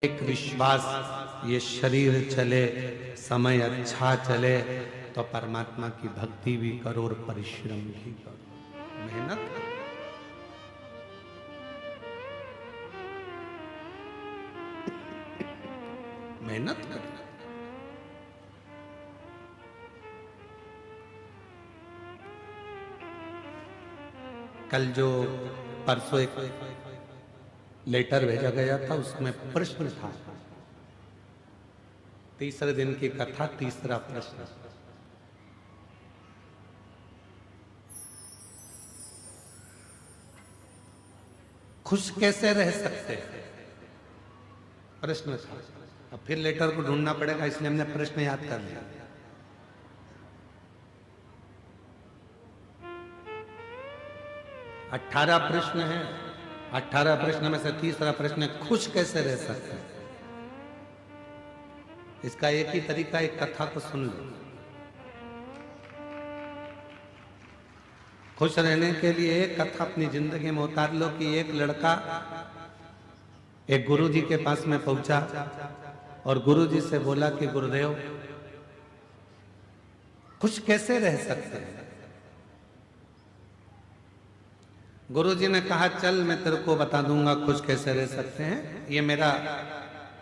एक विश्वास, ये शरीर चले, समय अच्छा चले तो परमात्मा की भक्ति भी करो और परिश्रम भी करो, मेहनत करो। मेहनत करो। कल जो परसों एक लेटर भेजा गया था उसमें प्रश्न था, तीसरे दिन की कथा, तीसरा प्रश्न, खुश कैसे रह सकते हैं, प्रश्न था। अब फिर लेटर को ढूंढना पड़ेगा, इसलिए हमने प्रश्न याद कर लिया। अठारह प्रश्न है, 18 प्रश्न में से तीसरा प्रश्न है, खुश कैसे रह सकते हैं। इसका एक ही तरीका, एक कथा को सुन लो। खुश रहने के लिए एक कथा अपनी जिंदगी में उतार लो कि एक लड़का एक गुरुजी के पास में पहुंचा और गुरुजी से बोला कि गुरुदेव खुश कैसे रह सकते हैं। गुरुजी ने कहा चल मैं तेरे को बता दूंगा खुश कैसे रह सकते हैं। ये मेरा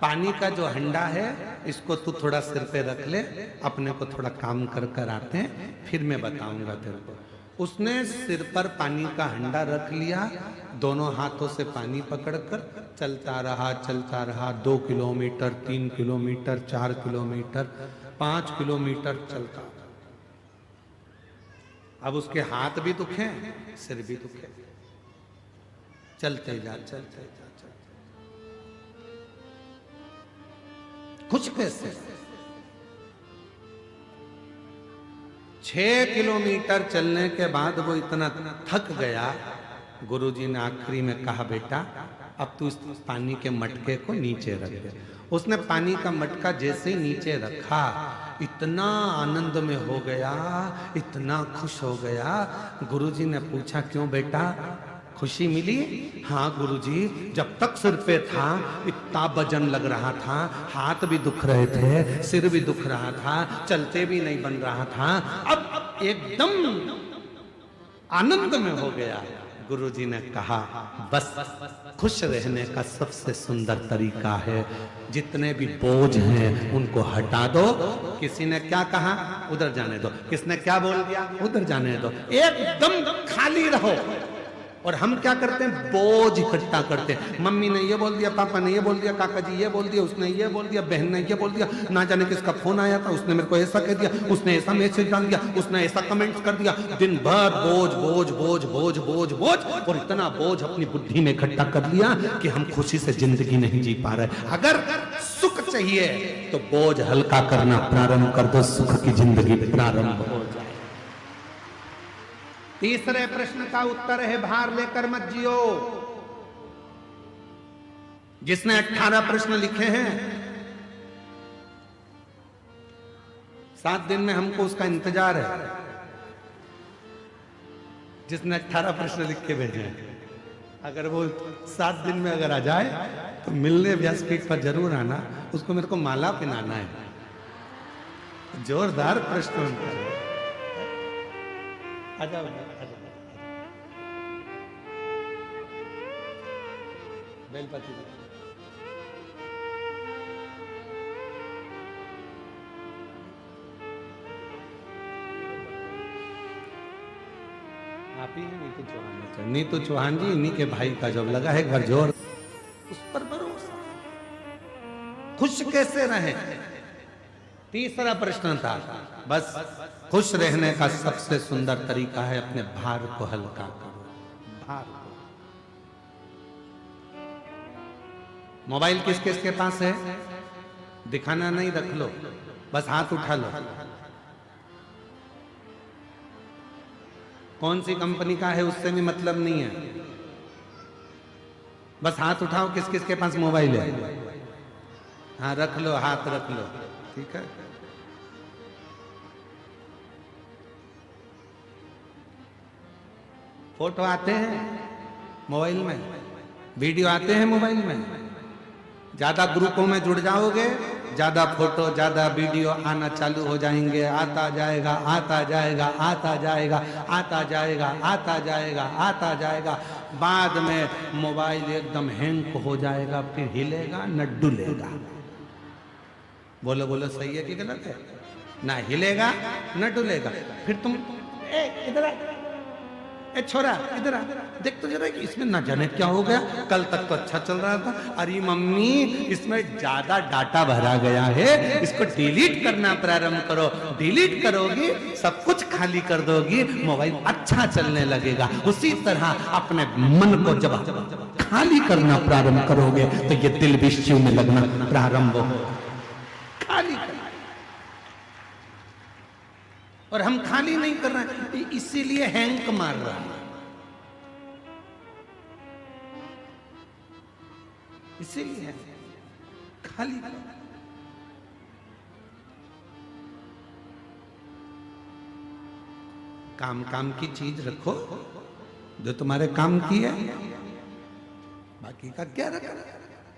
पानी का जो हंडा है इसको तू थोड़ा सिर पे रख ले, अपने को थोड़ा काम कर कर आते हैं, फिर मैं बताऊंगा तेरे को। उसने सिर पर पानी का हंडा रख लिया, दोनों हाथों से पानी पकड़कर चलता रहा 2 किलोमीटर, 3 किलोमीटर, 4 किलोमीटर, 5 किलोमीटर चलता। अब उसके हाथ भी दुखे, सिर भी दुखे, चलते जा। कुछ कैसे 6 किलोमीटर चलने के बाद वो इतना थक गया, गुरुजी ने आखिरी में कहा बेटा अब तू इस पानी के मटके को नीचे रख दे। उसने पानी का मटका जैसे ही नीचे रखा, इतना आनंद में हो गया, इतना खुश हो गया। गुरुजी ने पूछा क्यों बेटा, खुशी मिली? हाँ गुरुजी, जब तक सिर पे था इतना वजन लग रहा था, हाथ भी दुख रहे थे, सिर भी दुख रहा था, चलते भी नहीं बन रहा था, अब एकदम आनंद में हो गया। गुरुजी ने कहा बस खुश रहने का सबसे सुंदर तरीका है जितने भी बोझ हैं उनको हटा दो। किसी ने क्या कहा, उधर जाने दो, किसने क्या बोल दिया, उधर जाने दो, एकदम खाली रहो। और हम क्या करते हैं, बोझ इकट्ठा करते हैं। मम्मी ने ये बोल दिया, पापा ने ये बोल दिया, काका जी ये बोल दिया, उसने ये बोल दिया, बहन ने ये बोल दिया, ना जाने किसका फोन आया था, उसने मेरे को ऐसा कह दिया, उसने ऐसा मैसेज डाल दिया, उसने ऐसा कमेंट कर दिया। दिन भर बोझ बोझ बोझ बोझ बोझ बोझ, और इतना बोझ अपनी बुद्धि में इकट्ठा कर लिया कि हम खुशी से जिंदगी नहीं जी पा रहे। अगर सुख चाहिए तो बोझ हल्का करना प्रारंभ कर दो, सुख की जिंदगी प्रारंभ हो जाए। तीसरे प्रश्न का उत्तर है भार लेकर मत जियो। जिसने 18 प्रश्न लिखे हैं, 7 दिन में हमको उसका इंतजार है। जिसने 18 प्रश्न लिख के भेजे हैं, अगर वो 7 दिन में अगर आ जाए तो मिलने व्यासपीठ पर जरूर आना, उसको मेरे को माला पहनाना है। जोरदार प्रश्न आजा बेलपति आप ही हैं नीतू चौहान। नीतू चौहान जी, इन्हीं के भाई का जब लगा है घर जोर, उस पर भरोसा। खुश कैसे रहे, तीसरा प्रश्न था। बस खुश रहने का सबसे सुंदर तरीका है अपने भार को हल्का करो। भार को, मोबाइल किस किस के पास है, दिखाना नहीं, रख लो, बस हाथ उठा लो। कौन सी कंपनी का है उससे भी मतलब नहीं है, बस हाथ उठाओ, किस किस के पास मोबाइल है। हाँ रख लो, हाथ रख लो, ठीक है। फोटो आते हैं मोबाइल में, वीडियो आते हैं मोबाइल में, ज्यादा ग्रुपों में जुड़ जाओगे, ज्यादा फोटो ज्यादा वीडियो आना चालू हो जाएंगे, आता जाएगा आता जाएगा आता जाएगा आता जाएगा आता जाएगा आता जाएगा, बाद में मोबाइल एकदम हैंग हो जाएगा, फिर हिलेगा न डुलेगा। बोलो बोलो, सही है कि गलत है? ना हिलेगा न डुलेगा। फिर तुम इधर ए छोरा इधर आ, देख तो जरा इसमें ना जाने क्या हो गया, कल तक तो अच्छा चल रहा था, अरे मम्मी इसमें ज्यादा डाटा भरा गया है, इसको डिलीट करना प्रारंभ करो। डिलीट करोगी सब कुछ खाली कर दोगी, मोबाइल अच्छा चलने लगेगा। उसी तरह अपने मन को जब खाली करना प्रारंभ करोगे तो ये दिल भी शिव में लगना प्रारंभ हो। खाली करना, और हम खाली नहीं कर रहे हैं, इसीलिए हैंग मार रहा है, इसीलिए खाली। काम काम की चीज रखो जो तुम्हारे काम की है, बाकी का क्या रखा।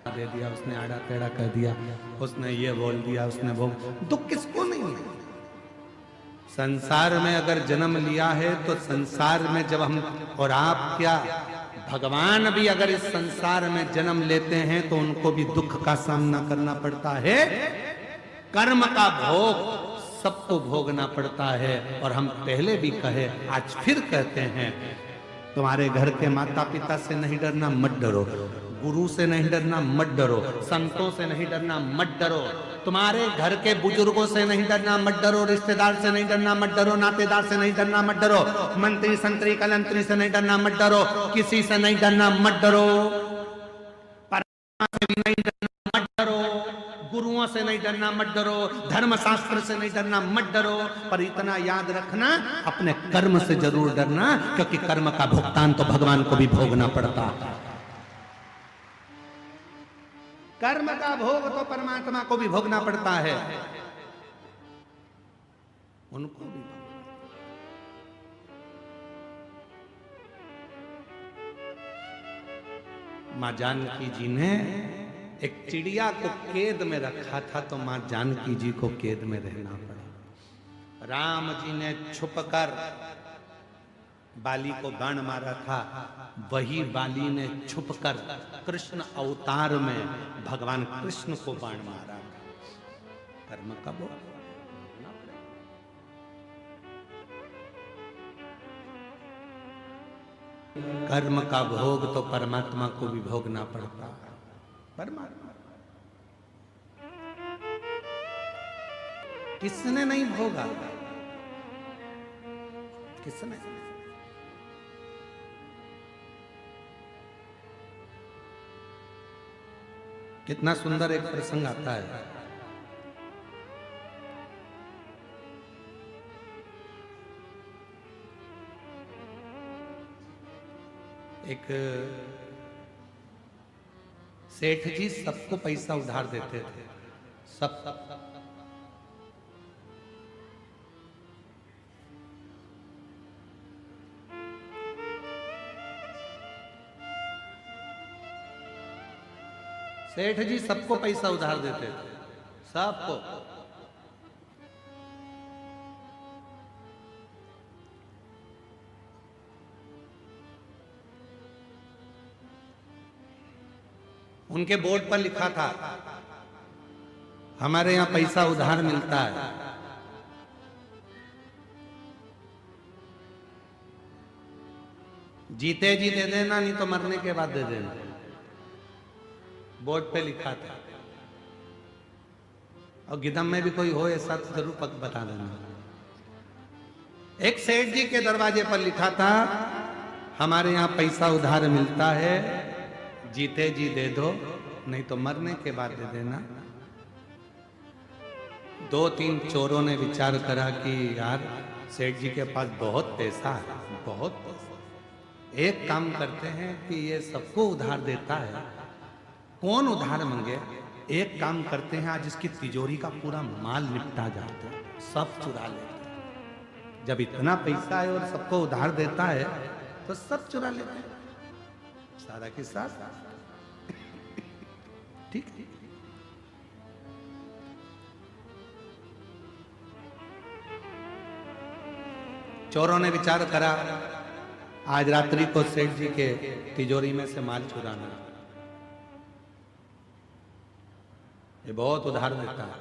दे दिया उसने, आड़ा टेढ़ा कर दिया उसने, ये बोल दिया उसने, वो दुख किसको नहीं है। संसार में अगर जन्म लिया है तो संसार में जब हम और आप क्या, भगवान भी अगर इस संसार में जन्म लेते हैं तो उनको भी दुख का सामना करना पड़ता है। कर्म का भोग सबको भोगना पड़ता है। और हम पहले भी कहे, आज फिर कहते हैं, तुम्हारे घर के माता पिता से नहीं डरना, मत डरो। गुरु से नहीं डरना, मत डरो। संतों से नहीं डरना, मत डरो। तुम्हारे घर के बुजुर्गों से नहीं डरना, मत डरो। रिश्तेदार से नहीं डरना, मत डरो। नातेदार से नहीं डरना, मत डरो। मंत्री संतरी कलंतरी से नहीं डरना, मत डरो। किसी से नहीं डरना, मत डरो। परमात्मा से भी नहीं डरना, मत डरो। गुरुओं से नहीं डरना, मत डरो। धर्म शास्त्र से नहीं डरना, मत डरो। पर इतना याद रखना, अपने कर्म से जरूर डरना, क्योंकि कर्म का भुगतान तो भगवान को भी भोगना पड़ता है। कर्म का भोग तो परमात्मा को भी भोगना पड़ता है, उनको भी। मां जानकी जी ने एक चिड़िया को कैद में रखा था, तो मां जानकी जी को कैद में रहना पड़ा। राम जी ने छुपकर बाली को बाण मारा था, वही बाली ने छुपकर कृष्ण अवतार में भगवान कृष्ण को बाण मारा। कर्म का भोग, कर्म का भोग तो परमात्मा को भी भोगना पड़ता है। परमात्मा किसने नहीं भोगा, किसने? कितना सुंदर एक प्रसंग आता है। एक सेठ जी सबको पैसा उधार देते थे, सब सेठ जी सबको पैसा उधार देते थे, सबको। उनके बोर्ड पर लिखा था, हमारे यहां पैसा उधार मिलता है। जीते जी दे देना, नहीं तो मरने के बाद दे देना। बोर्ड पे लिखा था। और गिदम में भी कोई हो ऐसा तो जरूर बता देना। एक सेठ जी के दरवाजे पर लिखा था, हमारे यहां पैसा उधार मिलता है, जीते जी दे दो, नहीं तो मरने के बाद दे देना। 2-3 चोरों ने विचार करा कि यार सेठ जी के पास बहुत पैसा है, बहुत पैसा। एक काम करते हैं कि ये सबको उधार देता है, कौन उधार मांगे? एक काम करते हैं, आज इसकी तिजोरी का पूरा माल निपटा जाता है, सब चुरा लेते हैं। जब इतना पैसा है और सबको उधार देता है तो सब चुरा लेते हैं, सारा के साथ। ठीक है। चोरों ने विचार करा आज रात्रि को सेठ जी के तिजोरी में से माल चुराना, ये बहुत उधार देता है,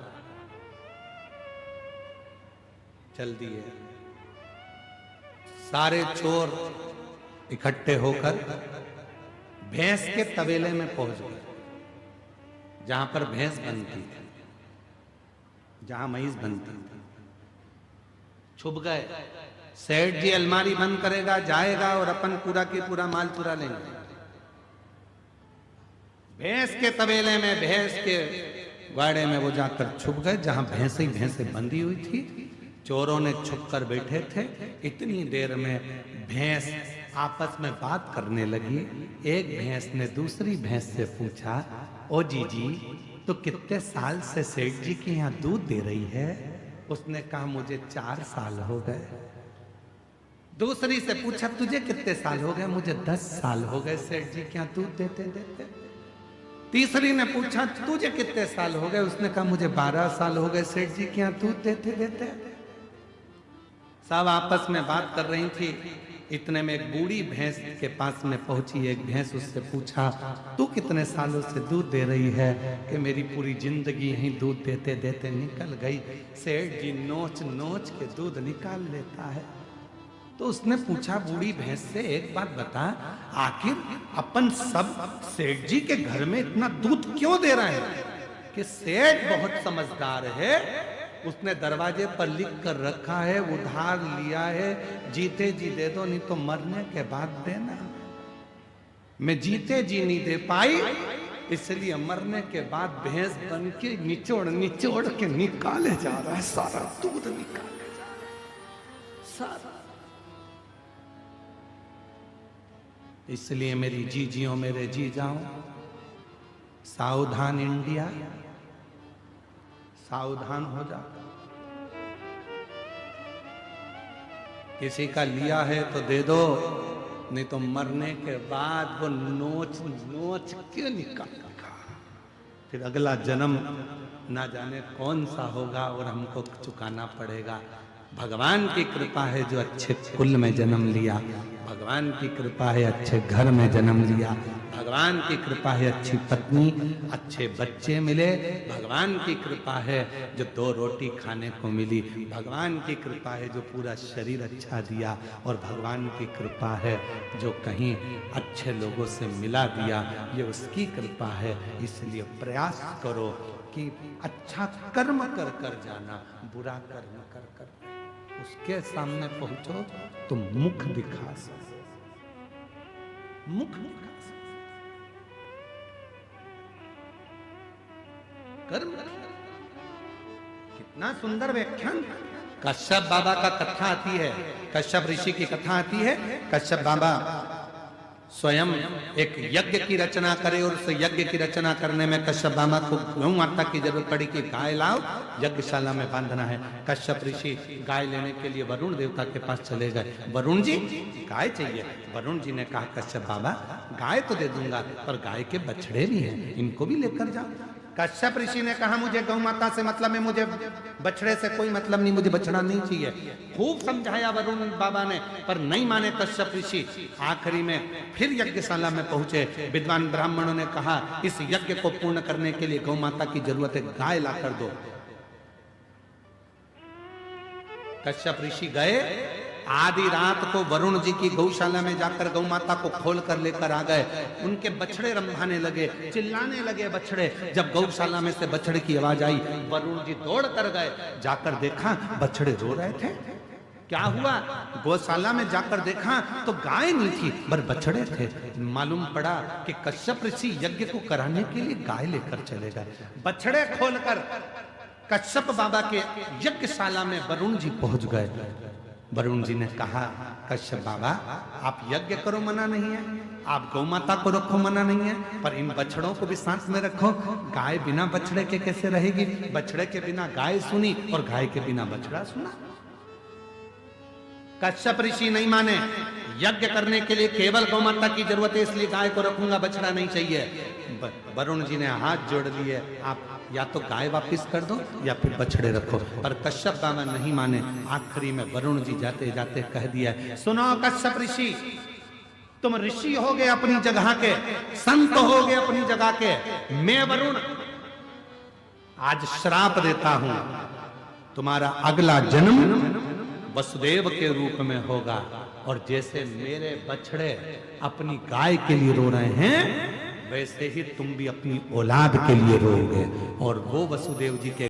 चल दिए। सारे चोर इकट्ठे होकर भैंस के तबेले में पहुंच गए, जहां पर भैंस बनती थी, जहां मईस बनती थी। छुप गए। सेठ जी अलमारी बंद करेगा, जाएगा और अपन पूरा की पूरा माल चुरा लेंगे। भैंस के तबेले में, भैंस के वाड़े में वो जाकर छुप गए, जहां भैंसे ही भैंसे बंधी हुई थी। चोरों ने छुप कर बैठे थे। इतनी देर में भैंस आपस में बात करने लगी। एक भैंस ने दूसरी भैंस से पूछा, ओ जीजी तो कितने साल से सेठ जी के यहाँ दूध दे रही है? उसने कहा मुझे 4 साल हो गए। दूसरी से पूछा तुझे कितने साल हो गए? मुझे 10 साल हो गए सेठ जी के यहाँ दूध देते देते। तीसरी ने पूछा तुझे कितने साल हो गए? उसने कहा मुझे 12 साल हो गए सेठ जी के यहाँ दूध देते देते। सब आपस में बात कर रही थी। इतने में एक बूढ़ी भैंस के पास में पहुंची। एक भैंस उससे पूछा तू कितने सालों से दूध दे रही है? कि मेरी पूरी जिंदगी यही दूध देते देते निकल गई। सेठ जी नोच नोच के दूध निकाल लेता है। तो उसने पूछा बूढ़ी भैंस से, एक बात बता, आखिर अपन सब सेठ जी के घर में इतना दूध क्यों दे रहे हैं? कि सेठ बहुत समझदार है, उसने दरवाजे पर लिख कर रखा है उधार लिया है, जीते जी दे दो नहीं तो मरने के बाद देना। मैं जीते जी नहीं दे पाई, इसलिए मरने के बाद भैंस बन के निचोड़ निचोड़ के निकाले जा रहा है, सारा दूध निकाले जा रहा है सारा। इसलिए मेरी जीजियों मेरे जी जाओ, सावधान इंडिया, सावधान हो जा। किसी का लिया है तो दे दो, नहीं तो मरने के बाद वो नोच नोच के निकालेगा। फिर अगला जन्म ना जाने कौन सा होगा और हमको चुकाना पड़ेगा। भगवान की कृपा है जो अच्छे कुल में जन्म लिया, भगवान की कृपा है अच्छे घर में जन्म लिया, भगवान की कृपा है अच्छी पत्नी, अच्छे बच्चे मिले, भगवान की कृपा है जो 2 रोटी खाने को मिली, भगवान की कृपा है जो पूरा शरीर अच्छा दिया, और भगवान की कृपा है जो कहीं अच्छे लोगों से मिला दिया, ये उसकी कृपा है। इसलिए प्रयास करो कि अच्छा कर्म कर कर जाना, बुरा कर्म कर कर उसके सामने पहुंचो तो मुख दिखा सको, मुख दिखा सको। कर्म कितना सुंदर व्याख्यान। कश्यप बाबा का कथा आती है, कश्यप ऋषि की कथा आती है। कश्यप बाबा स्वयं एक यज्ञ की रचना करे और उस यज्ञ की रचना करने में कश्यप बाबा को गौ माता की जरूरत पड़ी कि गाय लाओ, यज्ञशाला में बांधना है। कश्यप ऋषि गाय लेने के लिए वरुण देवता के पास चले गए। वरुण जी गाय चाहिए। वरुण जी ने कहा कश्यप बाबा गाय तो दे दूंगा, पर गाय के बछड़े भी हैं, इनको भी लेकर जाओ। कश्यप ऋषि ने कहा मुझे गौ माता से मतलब है, मुझे बछड़े से कोई मतलब नहीं, मुझे बछड़ा नहीं चाहिए। खूब समझाया वरुण बाबा ने, पर नहीं माने कश्यप ऋषि। आखिरी में फिर यज्ञशाला में पहुंचे। विद्वान ब्राह्मणों ने कहा इस यज्ञ को पूर्ण करने के लिए गौ माता की जरूरत है, गाय ला कर दो। कश्यप ऋषि गए, आधी रात को वरुण जी की गौशाला में जाकर गौ माता को खोल कर लेकर आ गए। उनके बछड़े रंभाने लगे, चिल्लाने लगे बछड़े। जब गौशाला में से बछड़े की आवाज आई, वरुण जी दौड़ कर गए। जाकर देखा बछड़े रो रहे थे। क्या हुआ? गौशाला में जाकर देखा तो गाय नहीं थी, पर बछड़े थे। मालूम पड़ा कि कश्यप ऋषि यज्ञ को कराने के लिए गाय लेकर चले गए। बछड़े खोलकर कश्यप बाबा के यज्ञशाला में वरुण जी पहुंच गए। वरुण जी ने कहा कश्यप बाबा आप यज्ञ करो, मना नहीं है, आप गौ माता को रखो, मना नहीं है, पर इन बछड़ों को भी साथ में रखो। गाय बिना बछड़े के कैसे रहेगी? बछड़े के बिना गाय सुनी और गाय के बिना बछड़ा सुना। कश्यप ऋषि नहीं माने। यज्ञ करने के लिए केवल गौमाता की जरूरत है, इसलिए गाय को रखूंगा, बछड़ा नहीं चाहिए। वरुण जी ने हाथ जोड़ लिए, आप या तो गाय वापस कर दो या फिर बछड़े रखो। पर कश्यप बाबा नहीं माने। आखिरी में वरुण जी जाते जाते कह दिया, सुनो कश्यप ऋषि, तुम ऋषि हो गए अपनी जगह के, संत हो गए अपनी जगह के, मैं वरुण आज श्राप देता हूं, तुम्हारा अगला जन्म वसुदेव के रूप में होगा। और जैसे मेरे बछड़े अपनी गाय के लिए रो रहे हैं, वैसे ही तुम भी अपनी औलाद के लिए रोओगे, और वो वसुदेव जी के